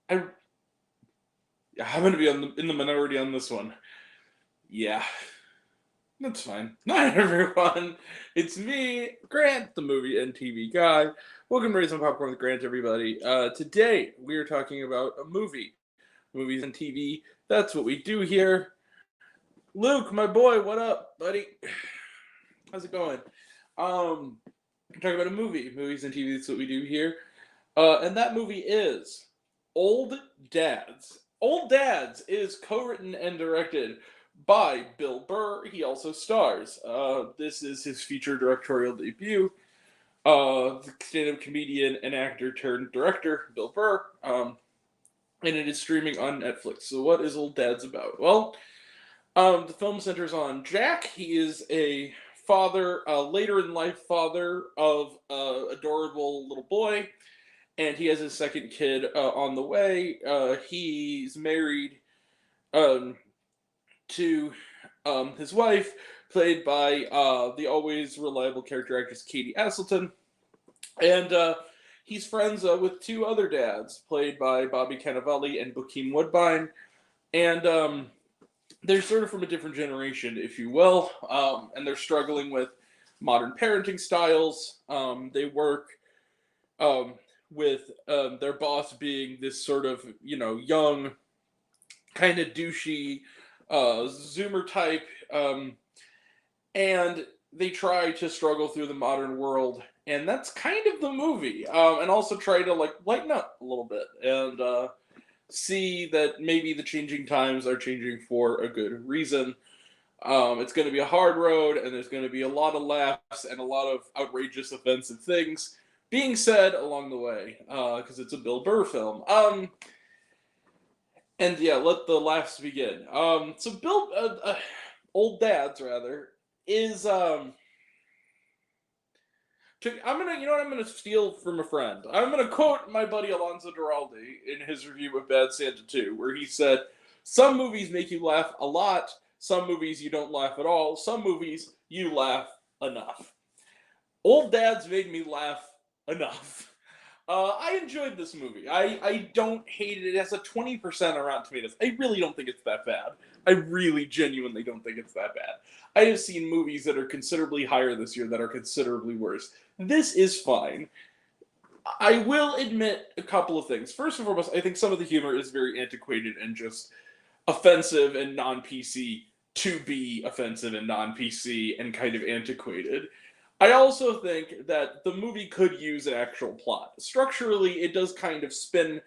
I I'm gonna be in the minority on this one. Yeah, that's fine. Not everyone. It's me, Grant, the movie and TV guy. Welcome to Raise Some Popcorn with Grant, everybody. Today we are talking about a movie, movies and TV. That's what we do here. Luke, my boy, what up, buddy? How's it going? We're talking about a movie, movies and TV. That's what we do here. And that movie is Old Dads. Old Dads is co-written and directed by Bill Burr. He also stars. This is his feature directorial debut. The stand-up comedian and actor turned director, Bill Burr. And it is streaming on Netflix. So what is Old Dads about? Well, the film centers on Jack. He is a father, later in life father of an adorable little boy, and he has his second kid on the way. He's married um, to his wife, played by the always reliable character actress Katie Aselton, and he's friends with two other dads, played by Bobby Cannavale and Bokeem Woodbine, and they're sort of from a different generation, if you will, and they're struggling with modern parenting styles. They work um, with their boss being this sort of, young, kind of douchey Zoomer type, and they try to struggle through the modern world, and that's kind of the movie, and also try to like lighten up a little bit and see that maybe the changing times are changing for a good reason. It's going to be a hard road, and there's going to be a lot of laughs and a lot of outrageous, offensive things being said along the way, because it's a Bill Burr film. And yeah, let the laughs begin. So Bill, Old Dads rather, is I'm gonna, I'm gonna steal from a friend. I'm gonna quote my buddy Alonso Duralde in his review of Bad Santa 2, where he said, "Some movies make you laugh a lot. Some movies you don't laugh at all. Some movies you laugh enough." Old Dads made me laugh enough. I enjoyed this movie. I don't hate it. It has a 20% on Rotten Tomatoes. I really don't think it's that bad. I really genuinely don't think it's that bad. I have seen movies that are considerably higher this year that are considerably worse. This is fine. I will admit a couple of things. First and foremost, I think some of the humor is very antiquated and just offensive and non-PC to be offensive and non-PC and kind of antiquated. I also think that the movie could use an actual plot. Structurally, it does kind of spin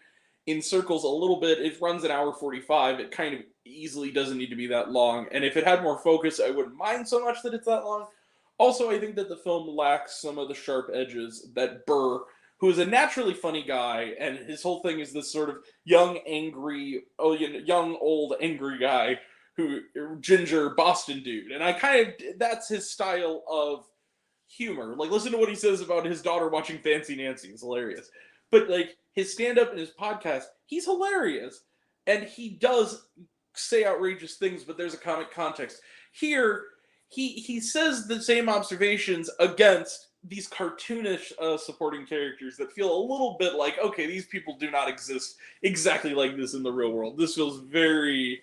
in circles a little bit. It runs an hour 45. It kind of easily doesn't need to be that long. And if it had more focus, I wouldn't mind so much that it's that long. Also, I think that the film lacks some of the sharp edges that Burr, who is a naturally funny guy, and his whole thing is this sort of young, angry, young, old, angry guy who, ginger Boston dude. And I kind of, that's his style of humor. Like, listen to what he says about his daughter watching Fancy Nancy. It's hilarious. But, like, his stand-up and his podcast, he's hilarious. And he does say outrageous things, but there's a comic context. Here, he says the same observations against these cartoonish supporting characters that feel a little bit like, okay, these people do not exist exactly like this in the real world. This feels very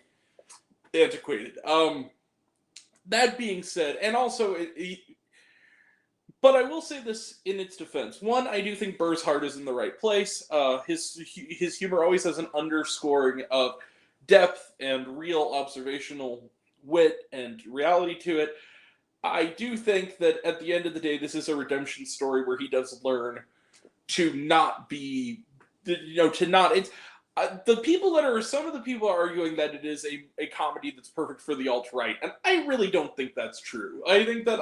antiquated. That being said, and also, but I will say this in its defense. One, I do think Burr's heart is in the right place. His humor always has an underscoring of depth and real observational wit and reality to it. I do think that at the end of the day, this is a redemption story where he does learn to not be, to not. It's some of the people are arguing that it is a comedy that's perfect for the alt right, and I really don't think that's true. I think that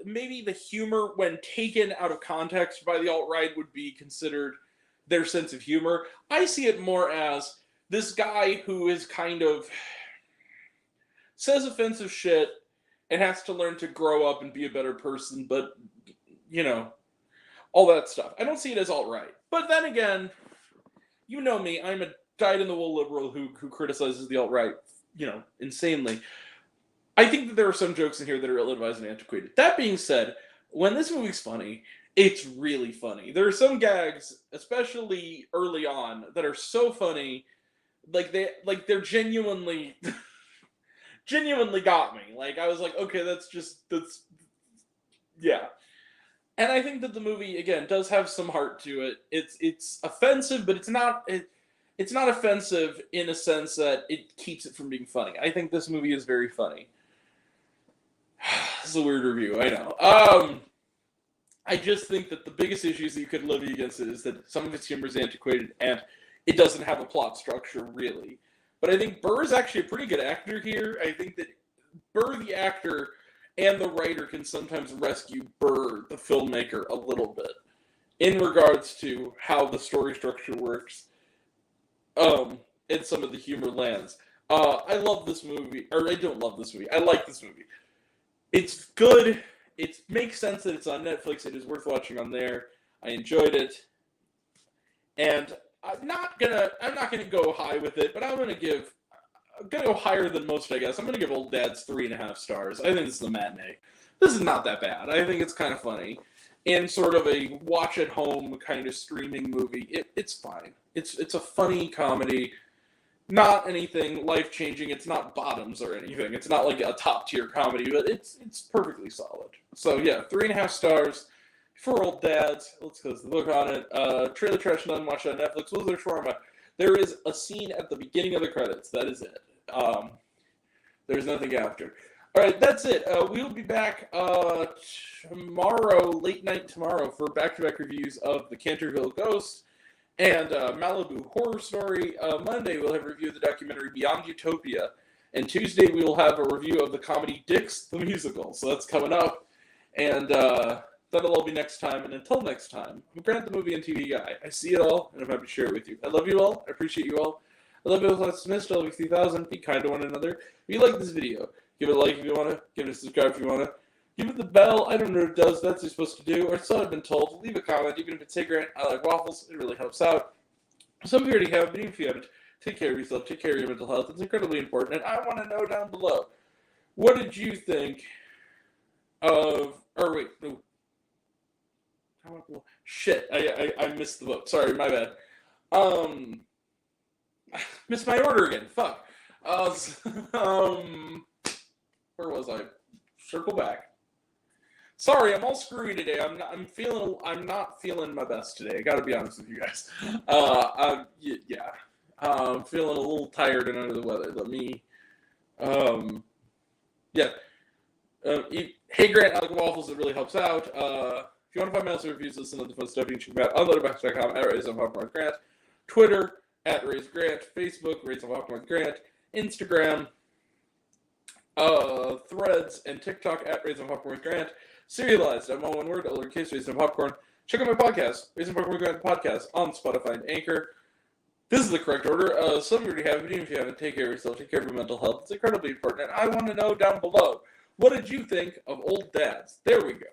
maybe the humor, when taken out of context by the alt-right, would be considered their sense of humor. I see it more as this guy who is kind of says offensive shit and has to learn to grow up and be a better person, but, all that stuff. I don't see it as alt-right. But then again, you know me, I'm a dyed-in-the-wool liberal who criticizes the alt-right, insanely. I think that there are some jokes in here that are ill-advised and antiquated. That being said, when this movie's funny, It's really funny. There are some gags, especially early on, that are so funny. They're genuinely genuinely got me. Like I was like, okay, that's yeah. And I think that the movie again does have some heart to it. It's offensive, but it's not offensive in a sense that it keeps it from being funny. I think this movie is very funny. This is a weird review, I know. I just think that the biggest issues that you could levy against it is that some of its humor is antiquated and it doesn't have a plot structure really. But I think Burr is actually a pretty good actor here. I think that Burr, the actor, and the writer can sometimes rescue Burr, the filmmaker, a little bit in regards to how the story structure works, and some of the humor lands. I love this movie, or I don't love this movie. I like this movie. It's good. It makes sense that it's on Netflix. It is worth watching on there. I enjoyed it, and I'm not gonna go high with it, but I'm gonna go higher than most, I guess. I'm gonna give Old Dad's 3.5 stars. I think this is a matinee. This is not that bad. I think it's kind of funny, and sort of a watch at home kind of streaming movie. It's fine. It's a funny comedy. Not anything life changing. It's not Bottoms or anything. It's not like a top tier comedy, but it's perfectly solid. So yeah, 3.5 stars for Old Dads. Let's close the book on it. Trailer Trash None watched on Netflix. Was there shawarma? There is a scene at the beginning of the credits. That is it. There's nothing after. All right, that's it. We'll be back tomorrow, late night tomorrow, for back-to-back reviews of The Canterville Ghost and Malibu Horror Story. Monday, we'll have a review of the documentary Beyond Utopia. And Tuesday, we will have a review of the comedy Dicks, the musical. So that's coming up. And that'll all be next time. And until next time, I'm Grant, the movie and TV guy. I see it all, and I'm happy to share it with you. I love you all. I appreciate you all. I love you all. Let's miss. I love you 3000. Be kind to one another. If you like this video, give it a like if you want to. Give it a subscribe if you want to. Give it the bell. I don't know what it does. That's what you're supposed to do. Or so I've been told. Leave a comment. Even if it's hey Grant, I like waffles. It really helps out. Some of you already have, but even if you haven't, take care of yourself. Take care of your mental health. It's incredibly important. And I want to know down below, what did you think of... Or wait, no. Shit, I missed the vote. Sorry, my bad. Missed my order again. Fuck. Where was I? Circle back. Sorry, I'm all screwy today. I'm not feeling my best today. I got to be honest with you guys. Yeah. I'm feeling a little tired and under the weather. Let me. Yeah. Hey Grant, I like waffles. It really helps out. If you want to find my other reviews, listen to the fun stuff, you can check me out on letterboxd.com at RaiseOnPopcornWithGrant, Twitter at RaiseGrant, Facebook RaiseOnPopcornWithGrant, Instagram, Threads, and TikTok at RaiseOnPopcornWithGrant. Serialized, I'm all one word, all lowercase, Raised on Popcorn. Check out my podcast, Raised on Popcorn with Grant podcast, on Spotify and Anchor. This is the correct order. Some of you already have it, even if you haven't. Take care of yourself, take care of your mental health. It's incredibly important, and I want to know down below, what did you think of Old Dads? There we go.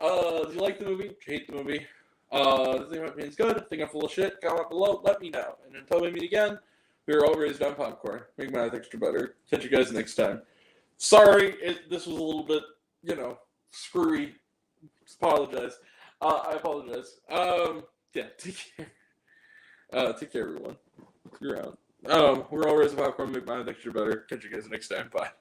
Do you like the movie? Do you hate the movie? Do you think my opinion's good? Think I'm full of shit? Comment below, let me know. And until we meet again, we are all raised on popcorn. Make my life extra better. Catch you guys next time. Sorry, this was a little bit, screwy. Apologize. I apologize. Yeah, take care. Take care, everyone. You're out. We're all raised on popcorn. Make my life extra better. Catch you guys next time. Bye.